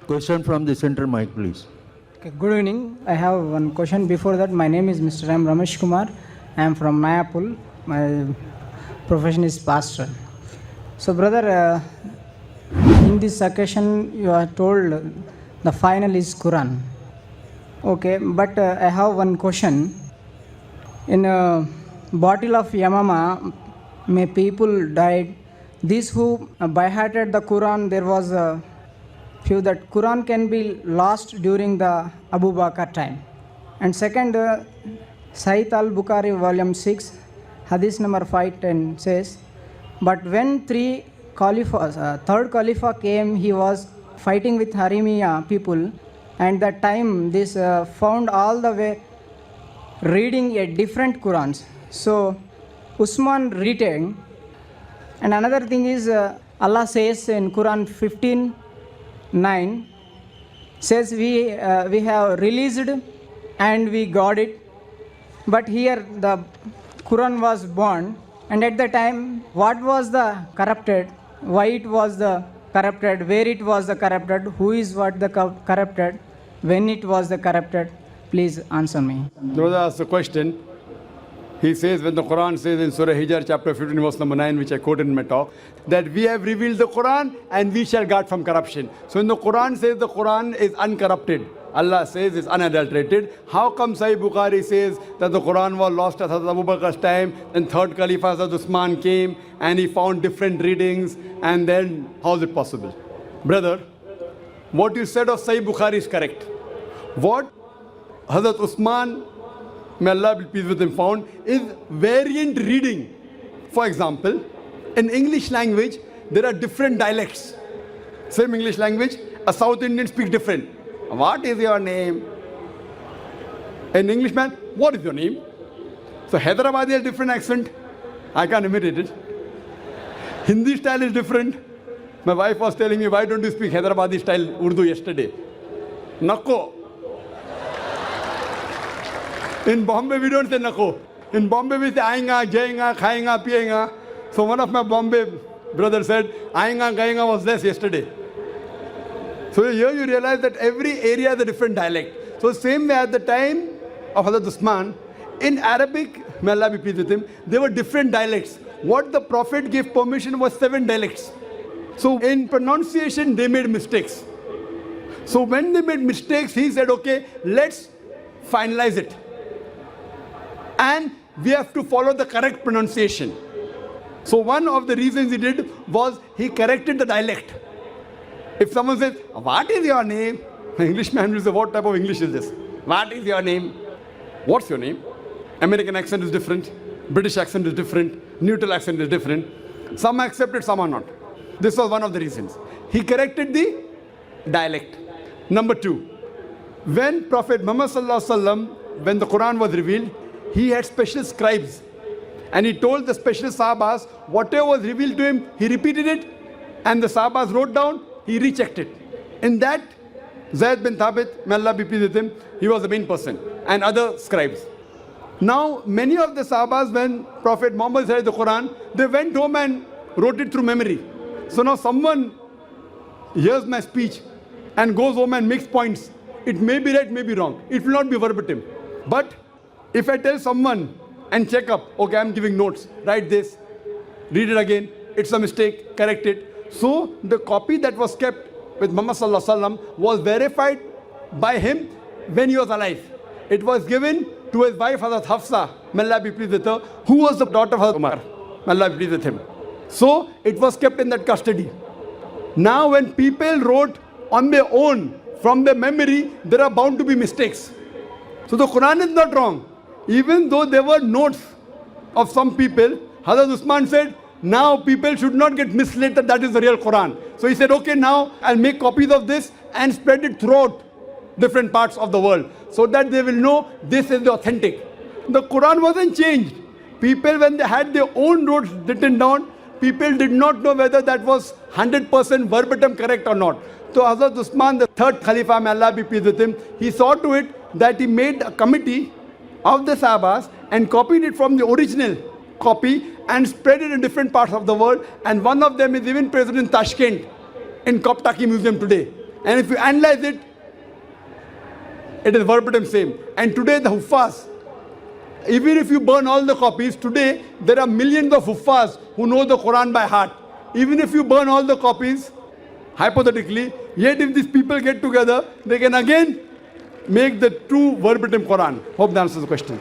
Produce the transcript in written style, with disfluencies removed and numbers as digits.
Question from the center mic, please. Okay, good evening. I have one question before that. My name is Mr. M. Ramesh Kumar. I am from Nayapul. My profession is pastor. So, brother, in this occasion, you are told the final is Qur'an. Okay, but I have one question. In a bottle of Yamama, may people died. These who by-hearted the Qur'an, there was a few that Qur'an can be lost during the Abu Bakar time. And second, Sahih al-Bukhari, volume 6, hadith number 510 says, but when third Khalifa came, he was fighting with Harimiya people, and that time this found all the way reading a different Qur'ans. So Usman retained. And another thing is Allah says in Quran 15:9 says we have released and we got it. But here the Quran was born, and at the time what was the corrupted, why it was the corrupted, where it was the corrupted, who is what the corrupted, when it was the corrupted? Please answer me. Brother asked a question. He says, when the Quran says in Surah Hijr, chapter 15, verse number 9, which I quoted in my talk, that we have revealed the Quran and we shall guard from corruption. So when the Quran says the Quran is uncorrupted, Allah says it's unadulterated, how come Sahih Bukhari says that the Quran was lost at Abu Bakar's time, then third Khalifa Hazrat Usman came and he found different readings, and then how is it possible? Brother, what you said of Sahih Bukhari is correct. What Hazrat Usman, may Allah be pleased with him, found is variant reading. For example, in English language, there are different dialects. Same English language, a South Indian speaks different. What is your name? An Englishman, what is your name? So Hyderabadi has different accent. I can't imitate it. Hindi style is different. My wife was telling me, why don't you speak Hyderabadi style Urdu yesterday? Nako. In Bombay, we don't say nako. In Bombay, we say aayinga, jayinga, khayinga, piyinga. So one of my Bombay brothers said, aayinga, gayinga was less yesterday. So here you realize that every area has a different dialect. So same way at the time of Hazrat Usman, in Arabic, may Allah be pleased with him, there were different dialects. What the Prophet gave permission was 7 dialects. So in pronunciation, they made mistakes. So when they made mistakes, he said, okay, let's finalize it. And we have to follow the correct pronunciation. So one of the reasons he did was he corrected the dialect. If someone says, what is your name? An Englishman will say, what type of English is this? What is your name? What's your name? American accent is different. British accent is different. Neutral accent is different. Some are accepted, some are not. This was one of the reasons. He corrected the dialect. Number 2, when Prophet Muhammad Sallallahu Alaihi Wasallam, when the Quran was revealed, he had special scribes. And he told the special Sahabas, whatever was revealed to him, he repeated it. And the Sahabas wrote down, he rechecked it. In that, Zayd bin Thabit, may Allah be pleased with him, he was the main person. And other scribes. Now, many of the Sahabas, when Prophet Muhammad said the Quran, they went home and wrote it through memory. So now someone hears my speech and goes home and makes points. It may be right, may be wrong. It will not be verbatim. But if I tell someone and check up, okay, I'm giving notes, write this, read it again, it's a mistake, correct it. So the copy that was kept with Muhammad Sallallahu Alaihi Wasallam was verified by him when he was alive. It was given to his wife Hazrat Hafsa, may Allah be pleased with her, who was the daughter of Hazrat Umar, may Allah be pleased with him. So it was kept in that custody. Now when people wrote on their own, from their memory, there are bound to be mistakes. So the Quran is not wrong. Even though there were notes of some people, Hazrat Usman said, now people should not get misled that is the real Quran. So he said, okay, now I'll make copies of this and spread it throughout different parts of the world so that they will know this is the authentic. The Quran wasn't changed. People, when they had their own notes written down, people did not know whether that was 100% verbatim correct or not. So Hazrat Usman, the third Khalifa, may Allah be pleased with him, he saw to it that he made a committee of the Sahabas and copied it from the original copy and spread it in different parts of the world. And one of them is even present in Tashkent, in Koptaki Museum today. And if you analyze it, it is verbatim same. And today the Huffaz, even if you burn all the copies, today there are millions of Huffaz who know the Quran by heart. Even if you burn all the copies, hypothetically, yet if these people get together, they can again make the true verbatim Quran. Hope that answers the question.